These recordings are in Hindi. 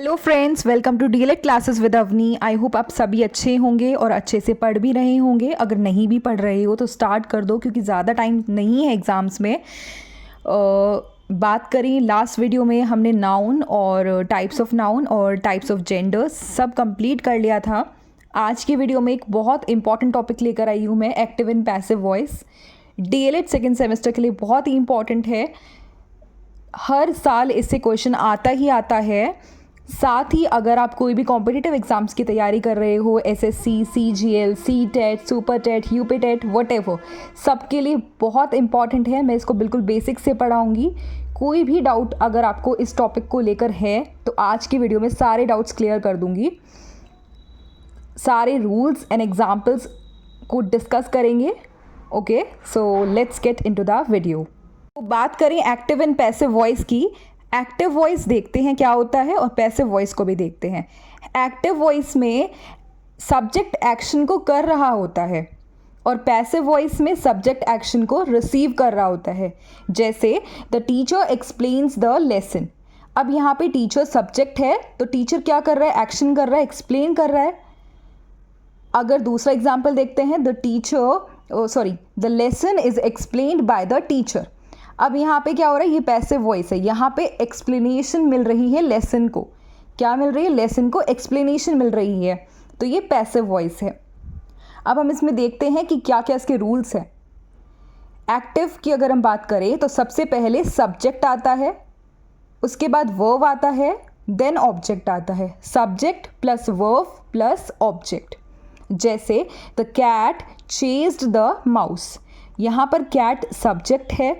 Hello friends, welcome to DElEd classes with Avni. I hope आप सभी अच्छे होंगे और अच्छे से पढ़ भी रहे होंगे। अगर नहीं भी पढ़ रहे हो तो स्टार्ट कर दो, क्योंकि ज़्यादा टाइम नहीं है एग्ज़ाम्स में। बात करें, लास्ट वीडियो में हमने नाउन और टाइप्स ऑफ नाउन और टाइप्स ऑफ जेंडर्स सब कंप्लीट कर लिया था। आज की वीडियो में एक बहुत इंपॉर्टेंट टॉपिक लेकर आई हूँ मैं, active and passive voice. DElEd second semester के लिए बहुत ही इंपॉर्टेंट है। हर साल इससे क्वेश्चन आता ही आता है। साथ ही अगर आप कोई भी कॉम्पिटिटिव एग्ज़ाम्स की तैयारी कर रहे हो, SSC, CGL, CTET, super TET, UP TET, whatever, सबके लिए बहुत इंपॉर्टेंट है। मैं इसको बिल्कुल बेसिक से पढ़ाऊँगी। कोई भी डाउट अगर आपको इस टॉपिक को लेकर है तो आज की वीडियो में सारे डाउट्स क्लियर कर दूँगी। सारे रूल्स एंड एग्जाम्पल्स को डिस्कस करेंगे। Okay, so let's get into the video. तो बात करें एक्टिव एंड पैसिव वॉइस की। एक्टिव वॉइस देखते हैं क्या होता है और पैसिव वॉइस को भी देखते हैं। एक्टिव वॉइस में सब्जेक्ट एक्शन को कर रहा होता है और पैसिव वॉइस में सब्जेक्ट एक्शन को रिसीव कर रहा होता है। जैसे the teacher explains the lesson. अब यहाँ पे टीचर सब्जेक्ट है तो टीचर क्या कर रहा है? एक्शन कर रहा है, एक्सप्लेन कर रहा है। अगर दूसरा एग्जाम्पल देखते हैं, the lesson is explained bye the teacher. अब यहाँ पे क्या हो रहा है? ये पैसिव वॉइस है। यहाँ पे एक्सप्लेनेशन मिल रही है लेसन को। क्या मिल रही है? लेसन को एक्सप्लेनेशन मिल रही है, तो ये पैसिव वॉइस है। अब हम इसमें देखते हैं कि क्या क्या इसके रूल्स हैं। एक्टिव की अगर हम बात करें तो सबसे पहले सब्जेक्ट आता है, उसके बाद वर्ब आता है, देन ऑब्जेक्ट आता है। Subject plus verb plus object. जैसे the cat chased the mouse. यहाँ पर कैट सब्जेक्ट है,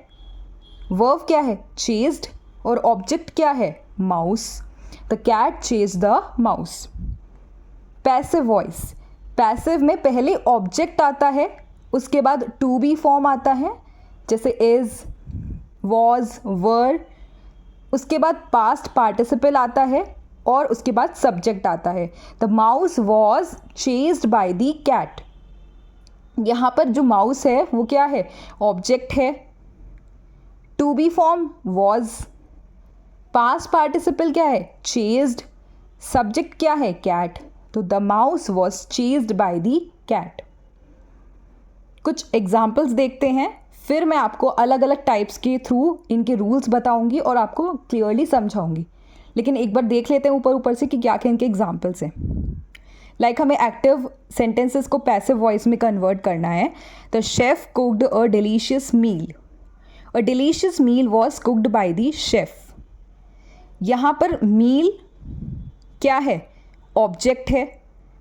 वर्ब क्या है? चेज्ड, और ऑब्जेक्ट क्या है? Mouse. The cat chased the mouse. Passive voice, passive में पहले ऑब्जेक्ट आता है, उसके बाद टू बी फॉर्म आता है, जैसे इज, वॉज, वर। उसके बाद पास्ट पार्टिसिपल आता है और उसके बाद सब्जेक्ट आता है। The mouse was chased by the cat. यहाँ पर जो माउस है वो क्या है? ऑब्जेक्ट है। To be form was, past participle क्या है? चेज्ड, सब्जेक्ट क्या है? कैट। तो the mouse was chased by the cat. कुछ एग्जाम्पल्स देखते हैं, फिर मैं आपको अलग अलग टाइप्स के थ्रू इनके रूल्स बताऊंगी और आपको क्लियरली समझाऊंगी। लेकिन एक बार देख लेते हैं ऊपर ऊपर से कि क्या क्या इनके एग्जाम्पल्स हैं। लाइक हमें एक्टिव सेंटेंसेस को पैसिव वॉइस में कन्वर्ट करना है। The chef cooked a delicious meal. A delicious meal was cooked by the chef. यहाँ पर मील क्या है? ऑब्जेक्ट है।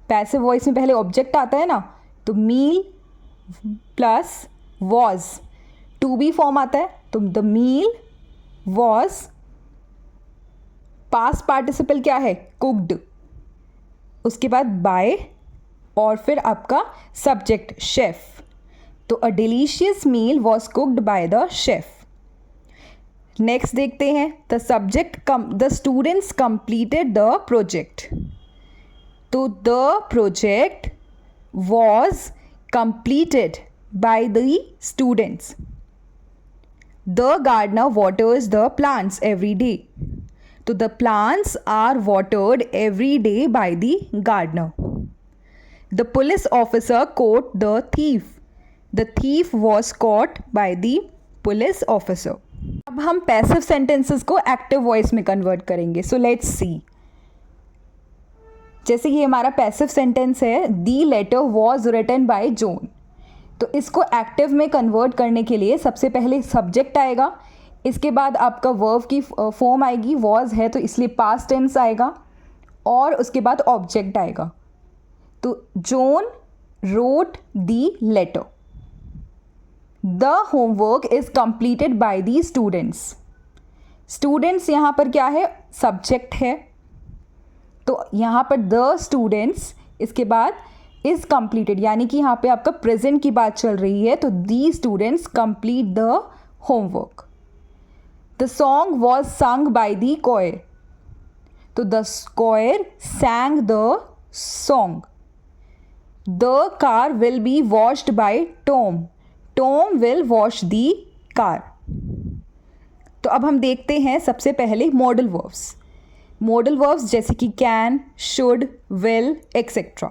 पैसिव वॉइस में पहले ऑब्जेक्ट आता है ना, तो meal plus was, to be form आता है, तो the meal was. Past participle क्या है? कुक्ड, उसके बाद बाय और फिर आपका सब्जेक्ट शेफ। तो a delicious meal was cooked by the chef. Next देखते हैं, the students completed the project. तो the project was completed by the students. The gardener waters the plants every day. तो the plants are watered every day by the gardener. The police officer caught the thief. The thief was caught by the police officer. अब हम पैसिव सेंटेंसेस को एक्टिव वॉइस में कन्वर्ट करेंगे। So let's see. जैसे ये हमारा पैसिव सेंटेंस है, the letter was written by John. तो इसको एक्टिव में कन्वर्ट करने के लिए सबसे पहले सब्जेक्ट आएगा, इसके बाद आपका वर्ब की फॉर्म आएगी, वॉज है तो इसलिए पास्ट टेंस आएगा, और उसके बाद ऑब्जेक्ट आएगा। तो John wrote the letter. The homework is completed by the students. Students यहाँ पर क्या है? सब्जेक्ट है, तो यहाँ पर द स्टूडेंट्स, इसके बाद इज कंप्लीटेड, यानी कि यहाँ पे आपका प्रेजेंट की बात चल रही है, तो the students complete the homework. The song was sung by the choir. तो the choir sang the song. The car will be washed by Tom. Tom will wash the car. तो अब हम देखते हैं सबसे पहले मॉडल वर्ब्स। मॉडल वर्ब्स जैसे कि कैन, शुड, विल, एक्सेट्रा।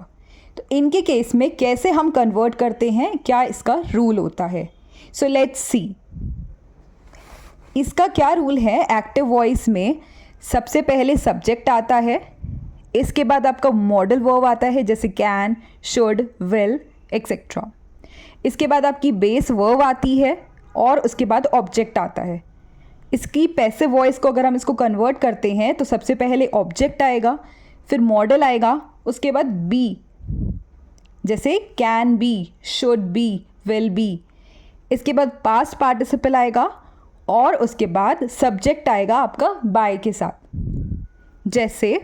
तो इनके केस में कैसे हम कन्वर्ट करते हैं, क्या इसका रूल होता है? सो लेट्स सी। इसका क्या रूल है? एक्टिव वॉइस में सबसे पहले सब्जेक्ट आता है, इसके बाद आपका मॉडल वर्ब आता है जैसे कैन, शुड, विल, एक्सेट्रा। इसके बाद आपकी बेस वर्ब आती है और उसके बाद ऑब्जेक्ट आता है। इसकी पैसिव वॉइस को अगर हम इसको कन्वर्ट करते हैं तो सबसे पहले ऑब्जेक्ट आएगा, फिर मॉडल आएगा, उसके बाद बी, जैसे can be, should be, will be. इसके बाद पास्ट पार्टिसिपल आएगा और उसके बाद सब्जेक्ट आएगा आपका बाय के साथ, जैसे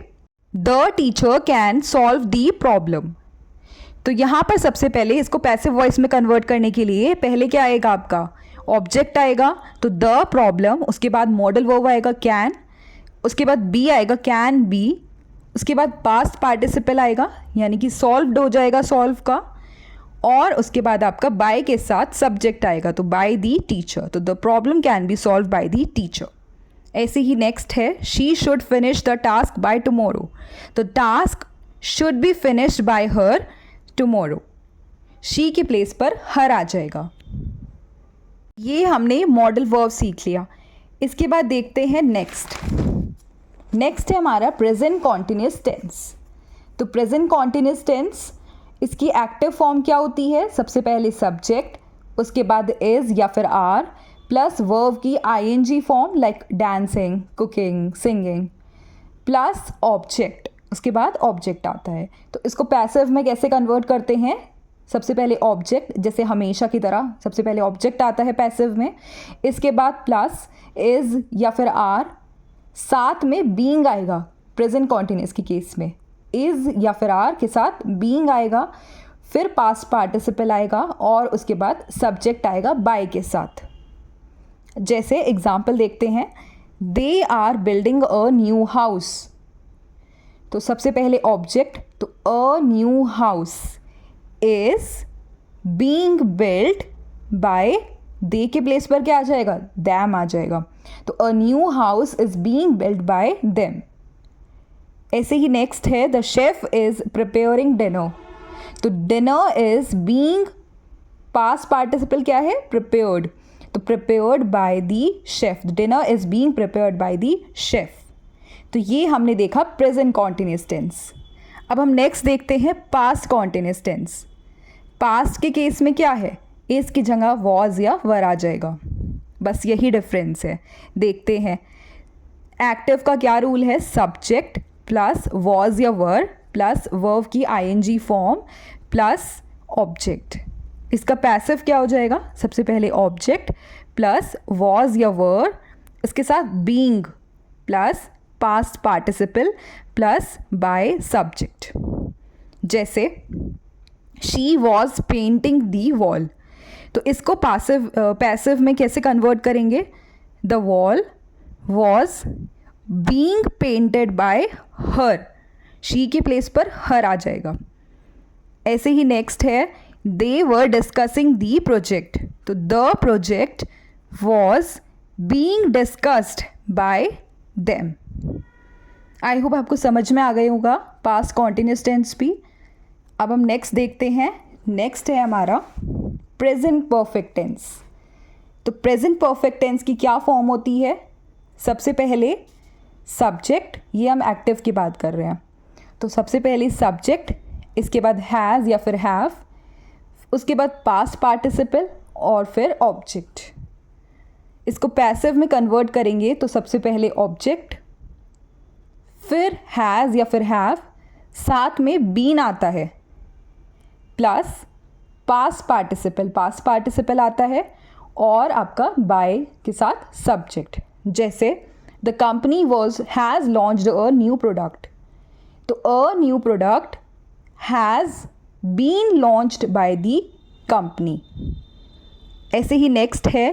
the teacher can solve the problem. तो यहाँ पर सबसे पहले इसको पैसिव वॉइस में कन्वर्ट करने के लिए पहले क्या आएगा आपका? ऑब्जेक्ट आएगा, तो द प्रॉब्लम, उसके बाद मॉडल वर्ब आएगा कैन, उसके बाद बी आएगा कैन बी, उसके बाद पास्ट पार्टिसिपल आएगा यानी कि सॉल्व्ड हो जाएगा सॉल्व का, और उसके बाद आपका बाय के साथ सब्जेक्ट आएगा, तो बाय दी टीचर, तो the problem can be solve by the teacher. ऐसे ही नेक्स्ट है she should finish the task by tomorrow. तो task should be finished by her tomorrow, she के प्लेस पर हर आ जाएगा। ये हमने मॉडल वर्ब सीख लिया। इसके बाद देखते हैं नेक्स्ट है हमारा प्रेजेंट कॉन्टिन्यूस टेंस। तो प्रेजेंट कॉन्टिन्यूस टेंस, इसकी एक्टिव फॉर्म क्या होती है? सबसे पहले सब्जेक्ट, उसके बाद इज या फिर आर, प्लस वर्ब की ING form like dancing, cooking, singing, plus object, उसके बाद ऑब्जेक्ट आता है। तो इसको पैसिव में कैसे कन्वर्ट करते हैं? सबसे पहले ऑब्जेक्ट, जैसे हमेशा की तरह सबसे पहले ऑब्जेक्ट आता है पैसिव में, इसके बाद प्लस इज या फिर आर, साथ में बीइंग आएगा प्रेजेंट कॉन्टिन्यूस की केस में, इज या फिर आर के साथ बीइंग आएगा, फिर पास्ट पार्टिसिपल आएगा और उसके बाद सब्जेक्ट आएगा बाय के साथ। जैसे एग्जाम्पल देखते हैं, they are building a new house. तो सबसे पहले ऑब्जेक्ट, तो a new house is being built by, they के प्लेस पर क्या आ जाएगा? दैम आ जाएगा, तो a new house is being built by them. ऐसे ही नेक्स्ट है the chef is preparing dinner. तो dinner is being, past participle क्या है? प्रिपेयर्ड, तो prepared by the chef, dinner is being prepared by the chef. तो ये हमने देखा प्रेजेंट कॉन्टिन्यूस टेंस। अब हम नेक्स्ट देखते हैं पास्ट कॉन्टिन्यूस टेंस। पास्ट के केस में क्या है? इस की जगह वॉज या वर आ जाएगा, बस यही डिफरेंस है। देखते हैं एक्टिव का क्या रूल है? सब्जेक्ट प्लस वॉज या वर प्लस वर्ब की आईएनजी फॉर्म प्लस ऑब्जेक्ट। इसका पैसिव क्या हो जाएगा? सबसे पहले ऑब्जेक्ट प्लस वॉज या वर, इसके साथ being plus past participle plus by subject. जैसे she was painting the wall. तो इसको पैसिव में कैसे कन्वर्ट करेंगे? The wall was being painted by her, she के प्लेस पर हर आ जाएगा। ऐसे ही नेक्स्ट है they were discussing the project. तो the project was being discussed by them. I hope आपको समझ में आ गया होगा पास्ट कॉन्टिन्यूस टेंस भी। अब हम नेक्स्ट देखते हैं। नेक्स्ट है हमारा प्रेजेंट परफेक्ट टेंस। तो प्रेजेंट परफेक्ट टेंस की क्या फॉर्म होती है? सबसे पहले सब्जेक्ट, ये हम एक्टिव की बात कर रहे हैं, तो सबसे पहले सब्जेक्ट, इसके बाद हैज़ या फिर हैव, उसके बाद पास्ट पार्टिसिपल और फिर ऑब्जेक्ट। इसको पैसिव में कन्वर्ट करेंगे तो सबसे पहले ऑब्जेक्ट, फिर हैज़ या फिर हैव, साथ में बीन आता है, प्लस पास्ट पार्टिसिपल आता है और आपका बाय के साथ सब्जेक्ट। जैसे the company has launched a new product. तो a new product has been launched by the company. ऐसे ही नेक्स्ट है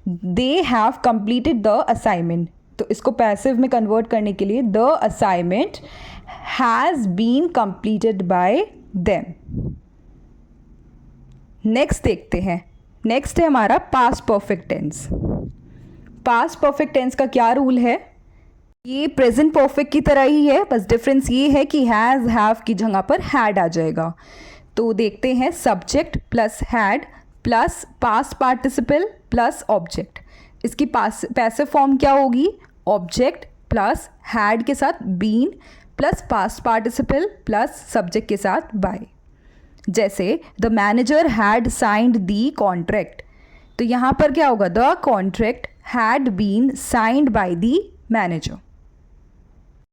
they have completed the assignment. तो इसको पैसिव में कन्वर्ट करने के लिए the assignment has been completed by them. Next देखते हैं। नेक्स्ट है हमारा past perfect tense. Past perfect tense का क्या रूल है? ये प्रेजेंट परफेक्ट की तरह ही है, बस डिफरेंस ये है कि हैज़ हैव की जगह पर हैड आ जाएगा। तो देखते हैं, subject plus had plus past participle plus object. इसकी पैसिव फॉर्म क्या होगी? ऑब्जेक्ट प्लस हैड के साथ been plus past participle plus subject के साथ बाय। जैसे the manager had signed the contract, तो यहाँ पर क्या होगा? The contract had been signed by the manager.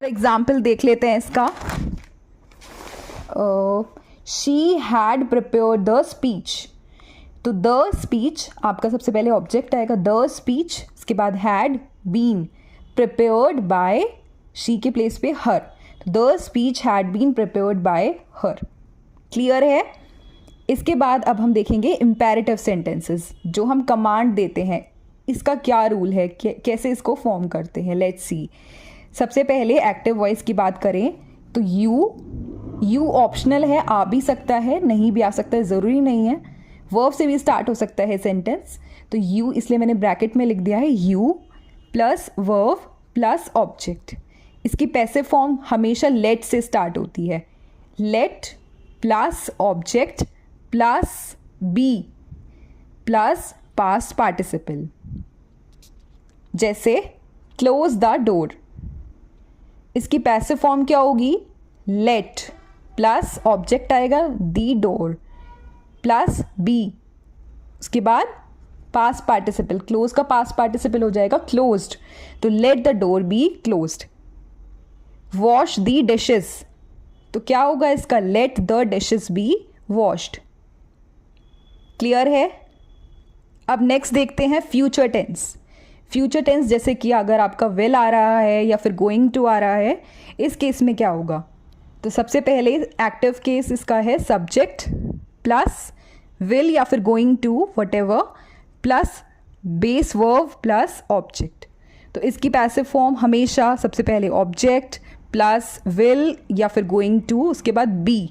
Example देख लेते हैं इसका। She had prepared the speech, तो द स्पीच आपका सबसे पहले ऑब्जेक्ट आएगा, द स्पीच, उसके बाद had been prepared by, she के प्लेस पे her, the speech had been prepared by her. Clear है? इसके बाद अब हम देखेंगे इम्पेरेटिव सेंटेंसेस, जो हम कमांड देते हैं, इसका क्या रूल है, कैसे इसको फॉर्म करते हैं। Let's see. सबसे पहले एक्टिव वॉइस की बात करें तो यू ऑप्शनल है, आ भी सकता है, नहीं भी आ सकता है, ज़रूरी नहीं है। वर्ब से भी स्टार्ट हो सकता है सेंटेंस, तो यू इसलिए मैंने ब्रैकेट में लिख दिया है, you plus verb plus object. इसकी पैसिव फॉर्म हमेशा लेट से स्टार्ट होती है, let plus object plus be plus past participle. जैसे क्लोज द डोर, इसकी पैसिव फॉर्म क्या होगी? लेट प्लस ऑब्जेक्ट आएगा दी डोर प्लस बी, उसके बाद पास्ट पार्टिसिपल, क्लोज का पास्ट पार्टिसिपल हो जाएगा क्लोज्ड, तो let the door be closed. Wash the dishes, तो क्या होगा इसका? Let the dishes B washed. Clear है? अब नेक्स्ट देखते हैं फ्यूचर टेंस। फ्यूचर टेंस जैसे कि अगर आपका विल आ रहा है या फिर गोइंग टू आ रहा है, इस केस में क्या होगा? तो सबसे पहले एक्टिव केस इसका है सब्जेक्ट प्लस विल या फिर going to whatever plus base verb plus object. तो इसकी पैसिव फॉर्म हमेशा सबसे पहले ऑब्जेक्ट प्लस विल या फिर गोइंग टू, उसके बाद be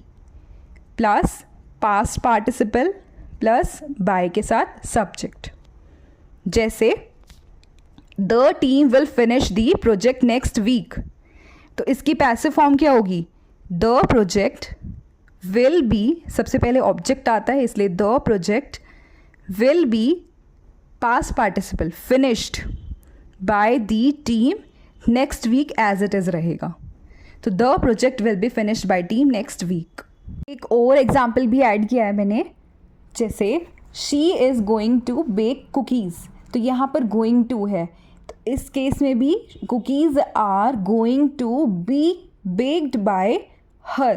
plus past participle plus by के साथ सब्जेक्ट। जैसे the team will finish the project next week, तो इसकी पैसिव फॉर्म क्या होगी? द प्रोजेक्ट विल बी, सबसे पहले ऑब्जेक्ट आता है इसलिए the project will be past participle finished by the team next week as it is रहेगा, तो the project will be finished by team next week. एक और एग्जाम्पल भी ऐड किया है मैंने, जैसे she is going to bake cookies, तो यहाँ पर गोइंग टू है, तो इस केस में भी cookies are going to be baked by her.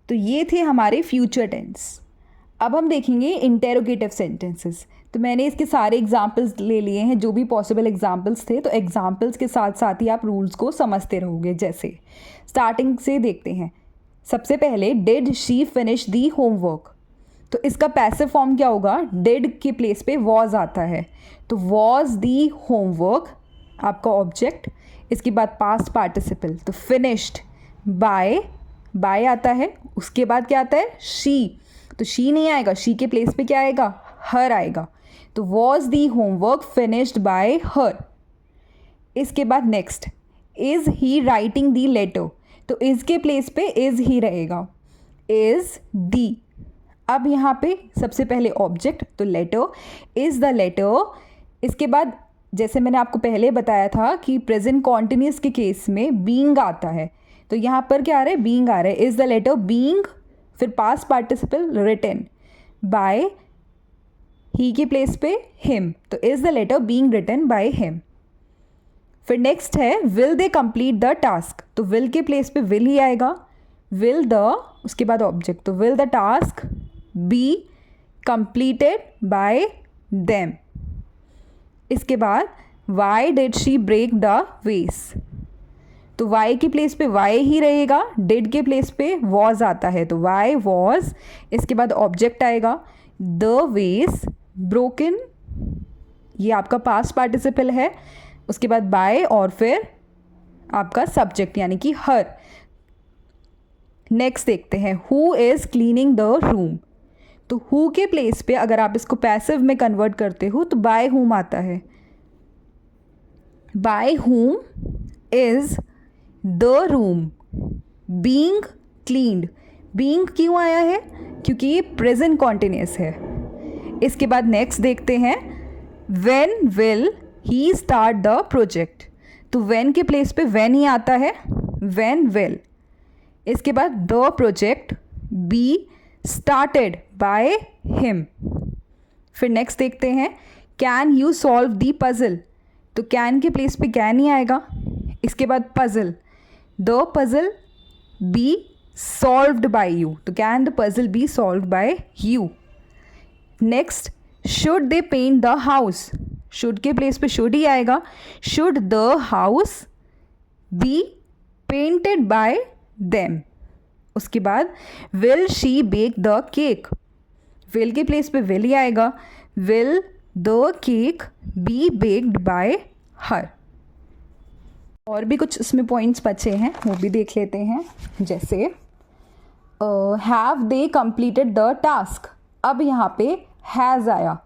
तो ये थे हमारे फ्यूचर टेंस। अब हम देखेंगे इंटेरोगेटिव सेंटेंसेस। तो मैंने इसके सारे एग्जाम्पल्स ले लिए हैं, जो भी पॉसिबल एग्जाम्पल्स थे, तो एग्जाम्पल्स के साथ साथ ही आप रूल्स को समझते रहोगे। जैसे स्टार्टिंग से देखते हैं, सबसे पहले did she finish the homework, तो इसका पैसिव फॉर्म क्या होगा? डिड के प्लेस पे वॉज आता है, तो वॉज दी होमवर्क आपका ऑब्जेक्ट, इसके बाद पास्ट पार्टिसिपल, तो फिनिश्ड बाय आता है, उसके बाद क्या आता है? शी, तो शी नहीं आएगा, शी के प्लेस पे क्या आएगा? हर आएगा, तो was the homework finished by her. इसके बाद next, is he writing the letter, तो इज़ के प्लेस पे इज़ ही रहेगा, इज़ दी। अब यहाँ पे सबसे पहले ऑब्जेक्ट, तो लेटर, इज़ द लेटर। इसके बाद जैसे मैंने आपको पहले बताया था कि प्रेजेंट कॉन्टिन्यूस के केस में बीइंग आता है, तो यहाँ पर क्या आ रहा है? बीइंग आ रहा है, इज़ द लेटर बीइंग, फिर past participle written by, he की प्लेस पे हिम, तो is the letter being written by him. फिर नेक्स्ट है will they complete the task, तो विल के प्लेस पे विल ही आएगा, विल द, उसके बाद ऑब्जेक्ट, तो will the task be completed by them. इसके बाद why did she break the vase, तो वाई की प्लेस पे वाई ही रहेगा, डिड के प्लेस पे वॉज आता है, तो वाई वॉज, इसके बाद ऑब्जेक्ट आएगा, द वेस ब्रोकन, ये आपका पास्ट पार्टिसिपल है, उसके बाद बाय और फिर आपका सब्जेक्ट यानी कि हर। नेक्स्ट देखते हैं, who is cleaning the room, तो हु के प्लेस पे अगर आप इसको पैसिव में कन्वर्ट करते हो तो बाय हुम आता है, bye whom is the room being cleaned. being क्यों आया है? क्योंकि ये प्रेजेंट कॉन्टिन्यूस है. इसके बाद नेक्स्ट देखते हैं, when will he start the project. तो when के प्लेस पे when ही आता है, when will. इसके बाद the project be started by him. फिर नेक्स्ट देखते हैं, can you solve the puzzle. तो कैन के प्लेस पे कैन ही आएगा. इसके बाद puzzle, the puzzle be solved by you. तो can the puzzle be solved by you. Next, should they paint the house. Should के प्लेस पे शुड ही आएगा. Should the house be painted by them. उसके बाद will she bake the cake. Will के प्लेस पे विल ही आएगा. Will the cake be baked by her. और भी कुछ इसमें पॉइंट्स बचे हैं, वो भी देख लेते हैं. जैसे have they completed the task. अब यहाँ पे हैज़ आया.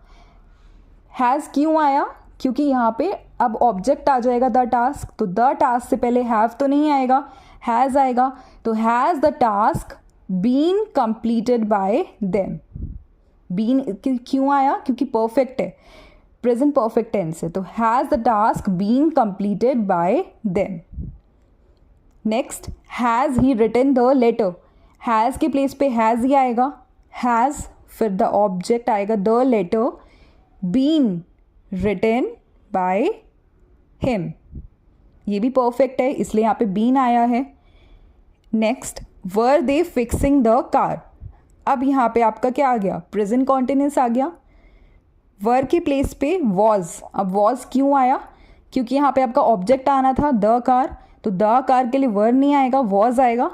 हैज़ क्यों आया? क्योंकि यहाँ पे अब ऑब्जेक्ट आ जाएगा द टास्क. तो द टास्क से पहले हैव तो नहीं आएगा, हैज़ आएगा. तो has the task been completed by them. Been क्यों आया? क्योंकि परफेक्ट है, प्रेजेंट परफेक्ट टेंस है. तो has the task been completed by them. Next, has he written the letter. Has के प्लेस पे हैज़ ही आएगा. हैज़, फिर द ऑब्जेक्ट आएगा the letter been written by him. ये भी परफेक्ट है, इसलिए यहाँ पे बीन आया है. Next, were they fixing the car. अब यहाँ पे आपका क्या आ गया? प्रेजेंट कॉन्टिन्यूस आ गया. वर के प्लेस पे वॉज. अब वॉज क्यों आया? क्योंकि यहाँ पे आपका ऑब्जेक्ट आना था द कार. तो द कार के लिए वर नहीं आएगा, वॉज आएगा.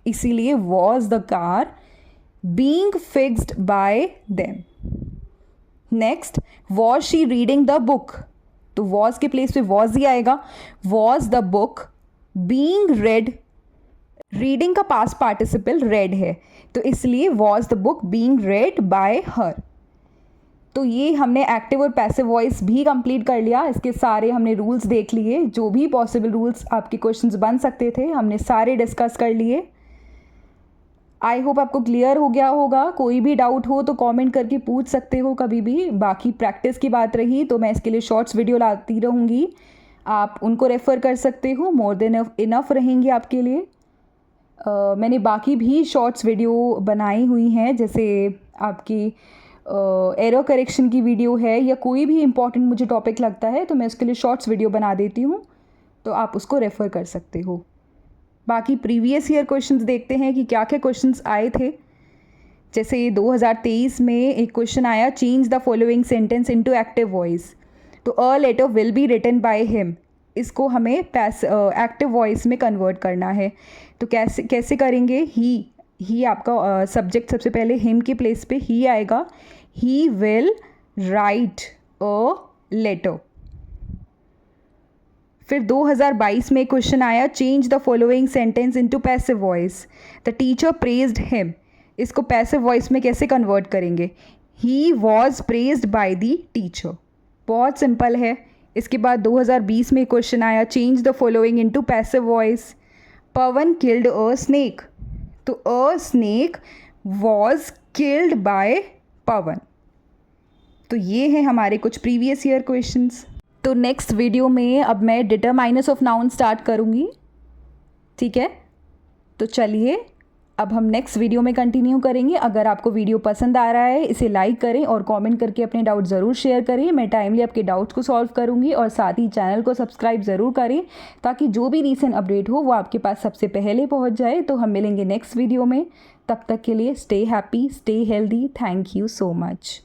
इसीलिए was the car being fixed by them. Next, was she reading the book. तो वॉज के प्लेस पे वॉज ही आएगा. Was the book being red. Reading का पास्ट पार्टिसिपल रेड है, तो इसलिए was the book being red bye her. तो ये हमने एक्टिव और पैसिव वॉइस भी कंप्लीट कर लिया. इसके सारे हमने रूल्स देख लिए. जो भी पॉसिबल रूल्स आपके क्वेश्चंस बन सकते थे हमने सारे डिस्कस कर लिए. आई होप आपको क्लियर हो गया होगा. कोई भी डाउट हो तो कमेंट करके पूछ सकते हो कभी भी. बाकी प्रैक्टिस की बात रही तो मैं इसके लिए शॉर्ट्स वीडियो लाती रहूँगी, आप उनको रेफ़र कर सकते हो. मोर देन इनफ रहेंगी आपके लिए. मैंने बाकी भी शॉर्ट्स वीडियो बनाई हुई हैं, जैसे आपकी एरर करेक्शन की वीडियो है या कोई भी इंपॉर्टेंट मुझे टॉपिक लगता है तो मैं उसके लिए शॉर्ट्स वीडियो बना देती हूँ, तो आप उसको रेफ़र कर सकते हो. बाकी प्रीवियस ईयर क्वेश्चंस देखते हैं कि क्या क्या क्वेश्चंस आए थे. जैसे 2023 में एक क्वेश्चन आया, change the following sentence into active voice. तो a letter will be written by him, इसको हमें एक्टिव वॉइस में कन्वर्ट करना है. तो कैसे करेंगे? ही आपका सब्जेक्ट सबसे पहले हिम के प्लेस पे ही आएगा. He will write a letter. फिर 2022 में क्वेश्चन आया, change the following sentence into passive voice. The teacher praised him. इसको पैसिव वॉइस में कैसे कन्वर्ट करेंगे? He was praised by the teacher. बहुत सिंपल है. इसके बाद 2020 में क्वेश्चन आया, change the following into passive voice. Pavan killed a snake. तो a snake was killed by Pavan. तो ये हैं हमारे कुछ प्रीवियस ईयर क्वेश्चंस. तो नेक्स्ट वीडियो में अब मैं डिटरमाइनर्स ऑफ नाउन स्टार्ट करूँगी. ठीक है, तो चलिए अब हम नेक्स्ट वीडियो में कंटिन्यू करेंगे. अगर आपको वीडियो पसंद आ रहा है इसे लाइक करें और कमेंट करके अपने डाउट ज़रूर शेयर करें. मैं टाइमली आपके डाउट्स को सॉल्व करूंगी. और साथ ही चैनल को सब्सक्राइब ज़रूर करें ताकि जो भी रीसेंट अपडेट हो वो आपके पास सबसे पहले पहुंच जाए. तो हम मिलेंगे नेक्स्ट वीडियो में. तब तक के लिए stay happy, stay healthy. Thank you so much.